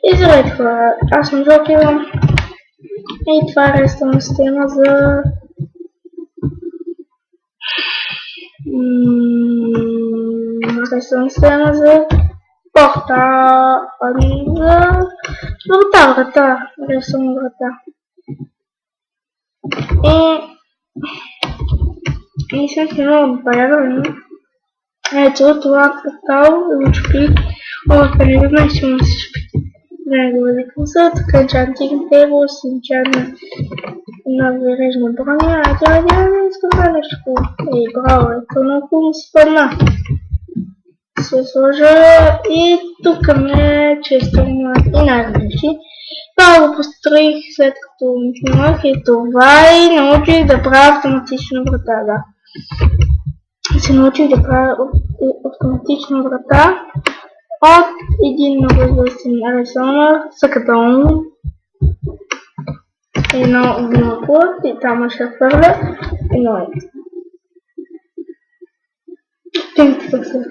И здравейте хора, аз съм Жокер и това е рестана система за порта, за врата, рисувам врата. И съм снимала отбавяне. Ето това портал, лучопик, не знам, че му се чупи. Негови са, така джантинг тейбъл, синчан на вережна броня, не искам да нещо. Браво, ето много хубаво си падна. Се сложа и тук ме често и най-различи. Това го построих след като ми снимах и това и научих да правя автоматична врата, да. Се научих да правя автоматична врата от един много известен рисунър, Сакатон. Едно гноплът и там ще хвърля едно ето. Тинки как се.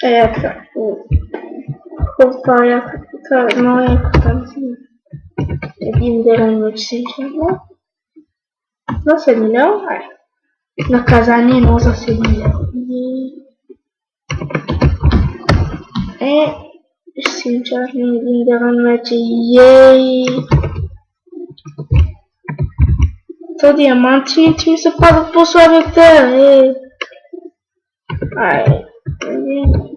Така. Това е много яко там си. Един дерен вече се изчерпва. За 7 лева. Наказание, но за 7 лева. Ще си изчерпим един дерен вече. Ей! То диамантините ми се падат по слабите.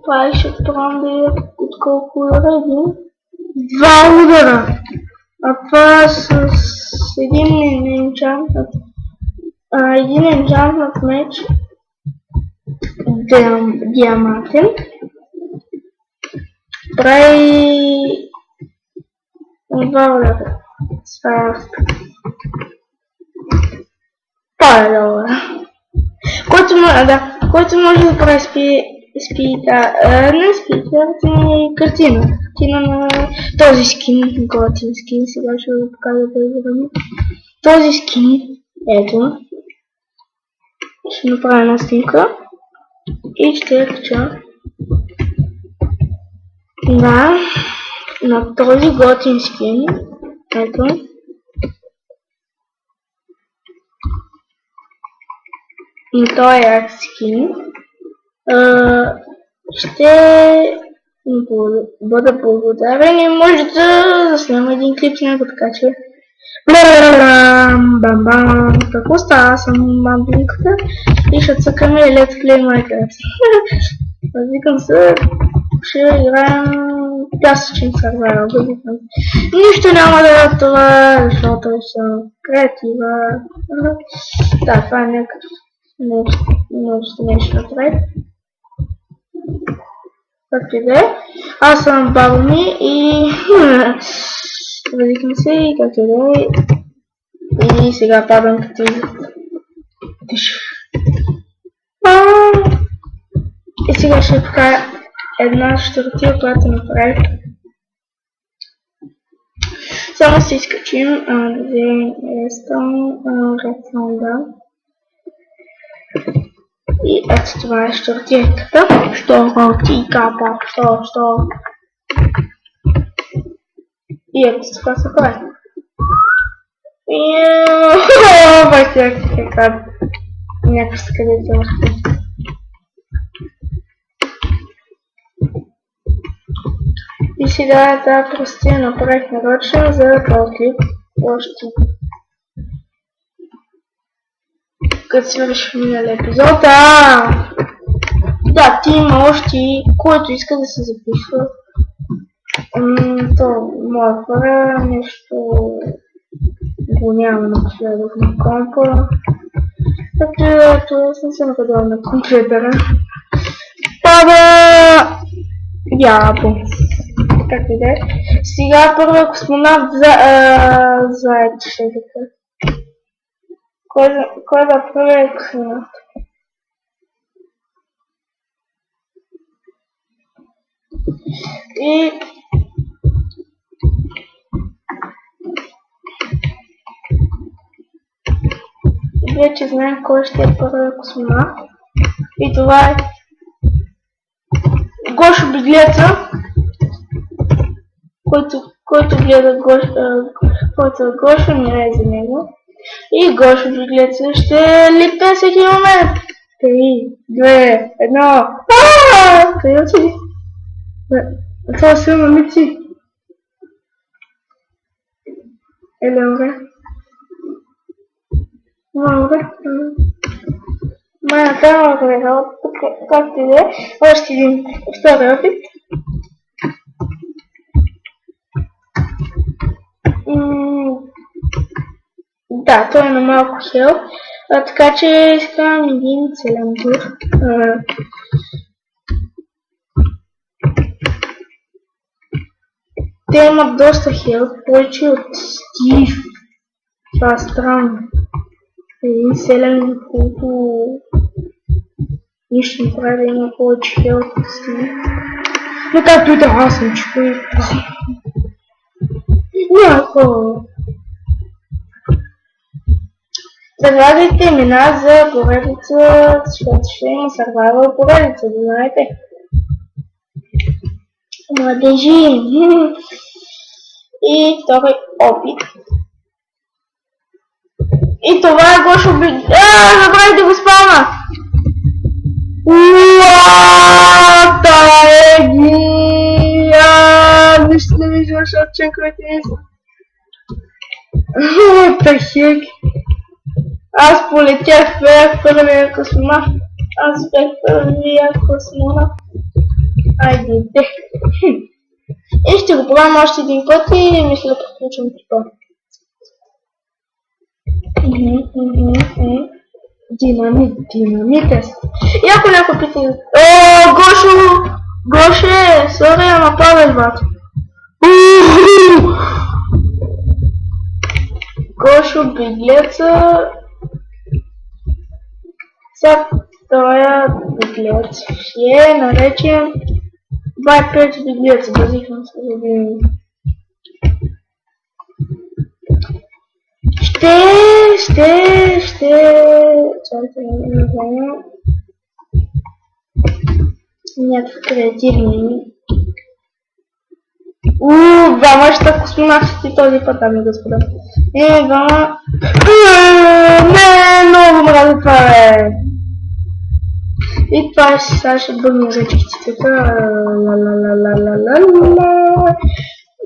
Това е ще тръгвам да я от колко удара? 2 удара! А това с един енчантнат меч диамантен прави 2 удара. Това е добре. Който може да прави картина на този скин, готин скин, сега ще го покажа по-добре. Този скин, ето, ще направя една снимка и ще я кача на този готин скин, ето. На този як скин ще бъда благодарен и може да заснема един клип с него, така че бам-бам, какво става, съм бамбинката и ще цъкаме Let's Play Minecraft. Викам се, ще играем пясъчен сервер, нищо няма да е това, защото съм креатива. Да, това е някакъв нещо напред. Както и да е. Аз съм баба ми и разикам се и както и да е. И сега падам като тиш. И сега ще покажа една щуртия, която направих. Само се изкачим да вземем Redstone. И ето това е щуртията. Щуртиката. И ето това се прави. Бах така някакъв скелет. И сега тази простия направих нарочно за този клип. Още като свърши миналия епизод. Да, ти има още, който иска да се записва. То моя хора, нещо го няма напоследък на компа. Като съм се нападала на компютъра. Ябо. Как и да е. Сега първо космонавт заед ще така. Кой да първи космонавт? И вече знаем кой ще е първи космонавт. И това е Гошо Беглеца. който гледа Гошо, мира за него. И Гошо Биглеца ще липне всеки момент. 3, 2, 1. Къде отиди? Това силно мици. Елеоре. Малре. Мая тема гледала, както и да е. Още един втори опит. Да, той е на малко хел, така че искам един целен тур. Те имат доста хел, повече от Стив. Това е странно. Един селен, който нищо не прави да има повече хел от Стив. Но както и да, аз съм човек. Няко. Загадайте имена за поредица, защото ще има survival поредица, да знаете. Младежи. И втори опит. И това е Гошо Биглеца. Забравих да го спална! Уата еги! Нищо не виждам, защото чеквайте нищо. What the heck? Аз полетях, бях първия космонавт. Аз бях първия космонавт. Айде, де. И ще го пробвам още един път и мисля да приключвам това. Динамитес. И ако някой пита... О, Гоше, сори, ама падаш, бат. Гошо Биглеца. Сега тоя Биглец ще наречем 25 Биглеца, базикам се за един. Чакайте, не знам. Някакви креативни. Двама ще космонавти този път, ами господа. Двама. Не, много мразя това, бе. И това сега ще бъдем за частицата.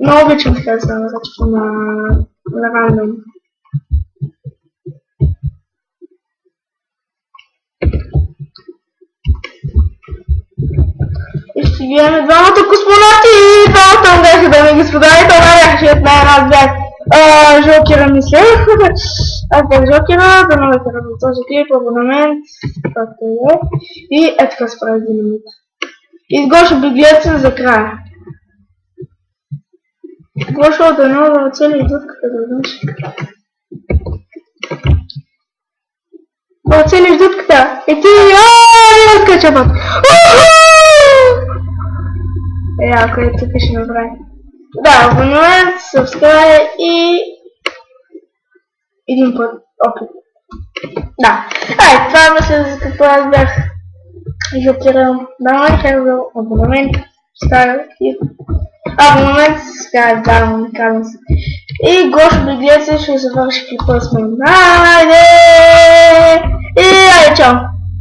Много обичам така да се наръчва на рандом. И ще видим двамата космонавти и двамата бяха, дами и господа, и това бяха от мен, аз бях Жокера мисля. Аз бях Жокера, да новите работи този клип, абонамент, както и е. И ето така се прави динамит. И с Гошо Биглеца за края. Гошо да нова цели дудката да знаеш. Оцелиш дудката и ти не откача път. Ако е тук ще направи. Да, абонамент, subscribe и един път опит. Да. Това мисля за какво аз бях жокерал. Да, казал абонамент, subscribe и абонамент, subscribe, да, казвам се. И Гошо Биглеца ще завърши клипа с мен. Айде! И айде, чао!